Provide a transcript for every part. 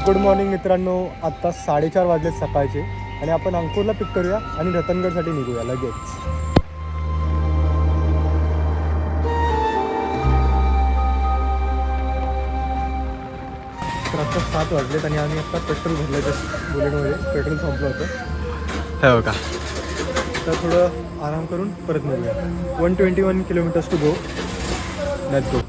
Good morning मित्रांनो. आत्ता 4:30 वाजले सकाळचे आणि आपण अंकुरला पिक करूया आणि रतनगडसाठी निघूया लगेच. तर आत्ता 7 वाजलेत आणि आम्ही आत्ता पेट्रोल भरलं जस्ट बुलेटमध्ये. पेट्रोल संपलं होतं हो का. तर थोडं आराम करून परत निघूया. 121 kilometres to go. Let's go.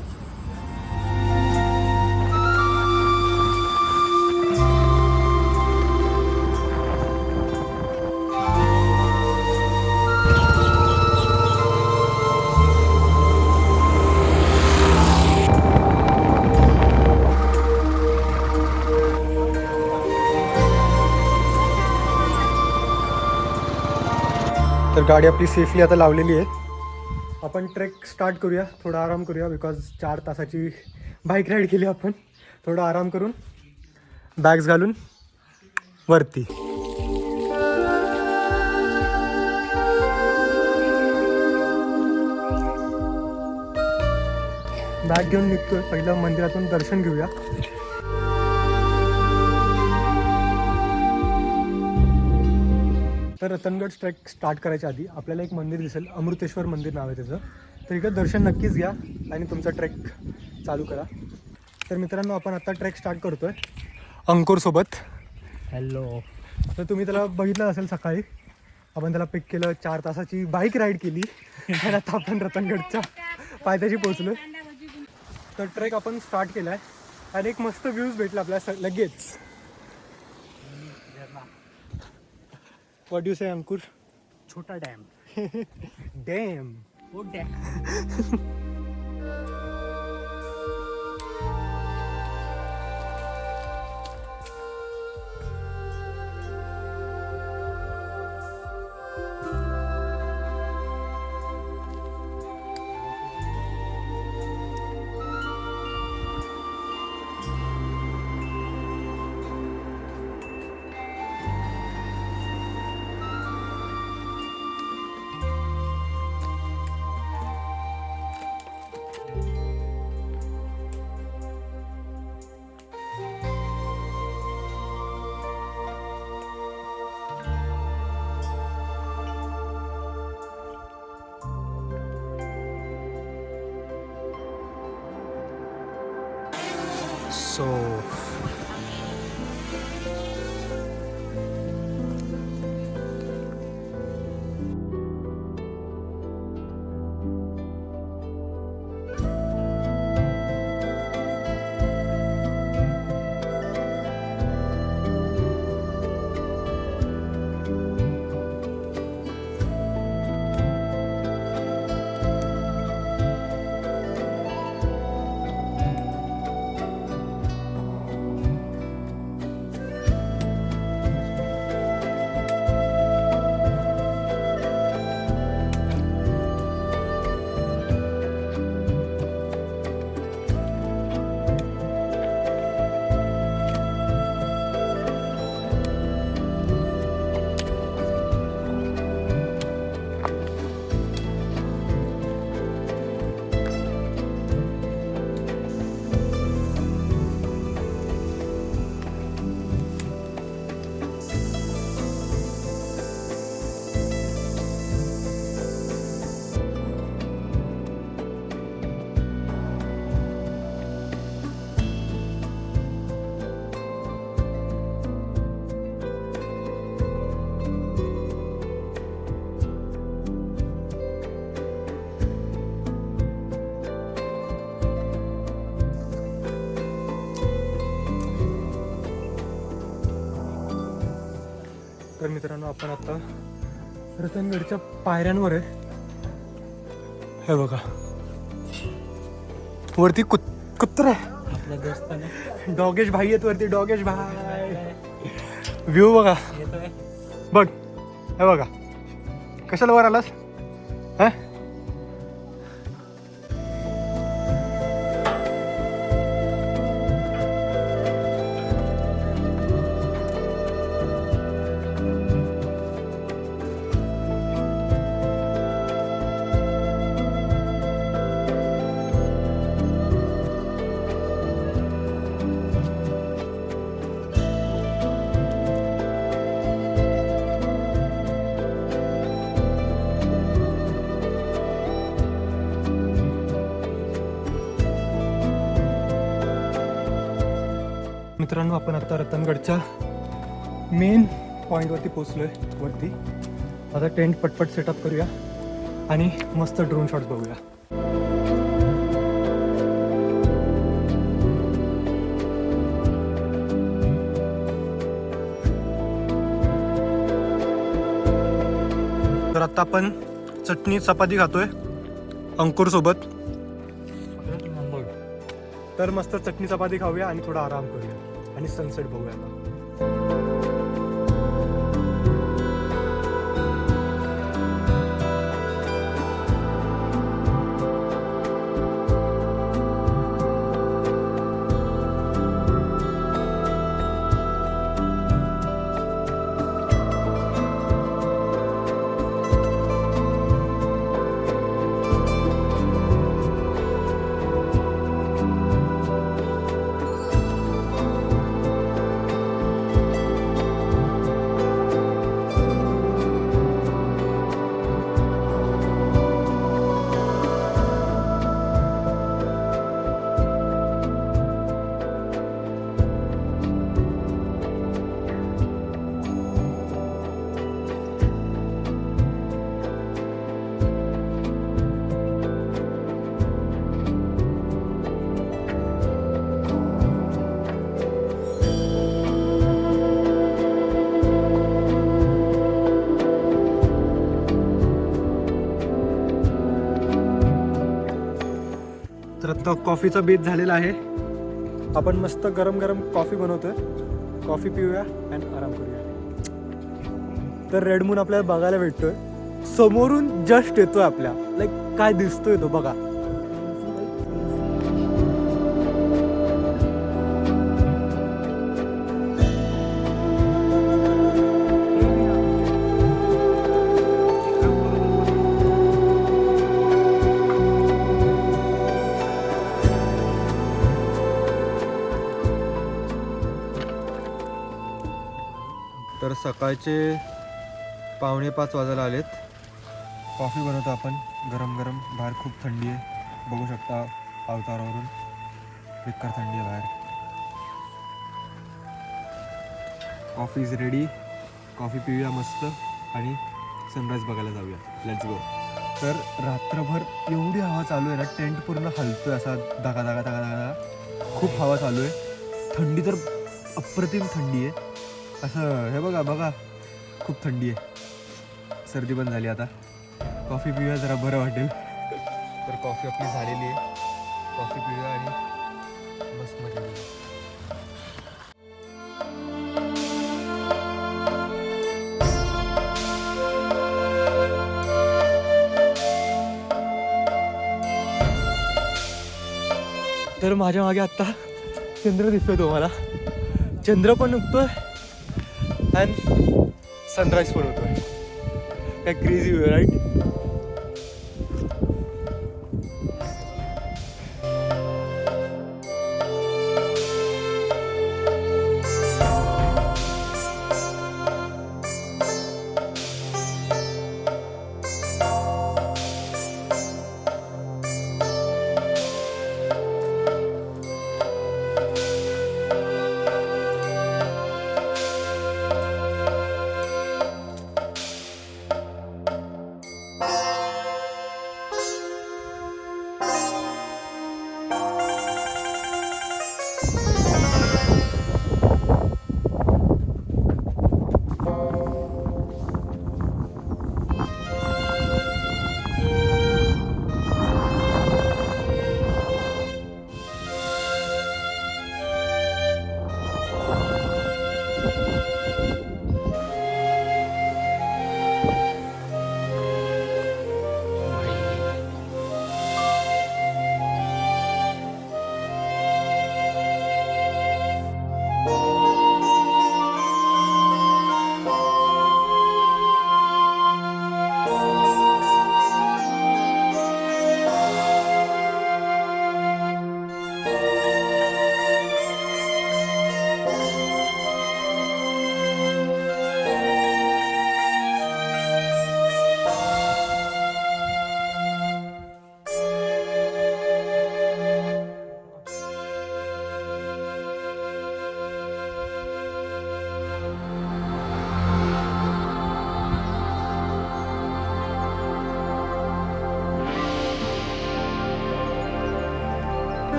तर गाडी आपली सेफली आता लावलेली आहे. आपण ट्रेक स्टार्ट करूया. थोडा आराम करूया बिकॉज 4 तासाची बाईक राईड केली आपण. थोडा आराम करून बॅग्स घालून वरती. बॅग घेऊन निघतोय. पहिलं मंदिरातून दर्शन घेऊया. तर रतनगड ट्रेक स्टार्ट करायच्या आधी आपल्याला एक मंदिर दिसेल. अमृतेश्वर मंदिर नाव आहे त्याचं. तर इकडं दर्शन नक्कीच घ्या आणि तुमचा ट्रेक चालू करा. तर मित्रांनो आपण आता ट्रेक स्टार्ट करतोय अंकुरसोबत. हॅलो. तर तुम्ही त्याला बघितलं असेल सकाळी. आपण त्याला पिक केलं. 4 तासाची बाईक राईड केली आणि आता आपण रतनगडच्या पायथ्याशी पोहोचलो. तर ट्रेक आपण स्टार्ट केला आहे आणि एक मस्त व्ह्यूज भेटला आपल्याला लगेच. व्हॉट डू से अंकुर? छोटा डॅम. डॅम. ओ डॅम. So तर मित्रांनो आपण आता रतनगडच्या पायऱ्यांवर आहे. हे बघा वरती कुत्रा आहे. आपल्या दोस्ताने डॉगेश भाई आहेत वरती. डॉगेश भाई. व्ह्यू बघा. येतोय. बघ हे बघा. कशाला वर आलास? हा मित्रांनो, आपण आता रतनगडच्या मेन पॉईंटवरती पोचलोय वरती. आता टेंट पटपट सेटअप करूया आणि मस्त ड्रोन शॉट्स बघूया. तर आता आपण चटणी चपाती खातोय अंकुर सोबत. तर मस्त चटणी चपाती खाऊया आणि थोडा आराम करूया आणि सनसेट बघूया आता. तर आता कॉफीचा बेत झालेला आहे. आपण मस्त गरम गरम कॉफी बनवतोय. कॉफी पिऊया आणि आराम करूया. तर रेड मून आपल्याला बघायला भेटतोय. समोरून जस्ट येतोय आपल्या. लाईक काय दिसतोय तो बघा. तर सकाळचे 4:45 वाजायला आलेत. कॉफी बनवतो आपण गरम गरम. बाहेर खूप थंडी आहे, बघू शकता अवतारावरून. बेकार थंडी आहे बाहेर. Coffee is ready. कॉफी पिऊया मस्त आणि सनराईज बघायला जाऊया. Let's go. तर रात्रभर एवढी हवा चालू आहे ना, टेंट पूर्ण हलतोय असा धागा धागा धागा धागा. खूप हवा चालू आहे. थंडी तर अप्रतिम थंडी आहे. असं हे बघा बघा, खूप थंडी आहे. सर्दी पण झाली. आता कॉफी पिऊया, जरा बरं वाटेल. तर कॉफी आपली झालेली आहे. कॉफी पिऊया आणि मस्त मजा येईल. तर माझ्या मागे आत्ता चंद्र दिसतोय तुम्हाला. चंद्र पण उगतोय आणि सनराईज पण होतोय. काय क्रेझी व्ह्यू राईट.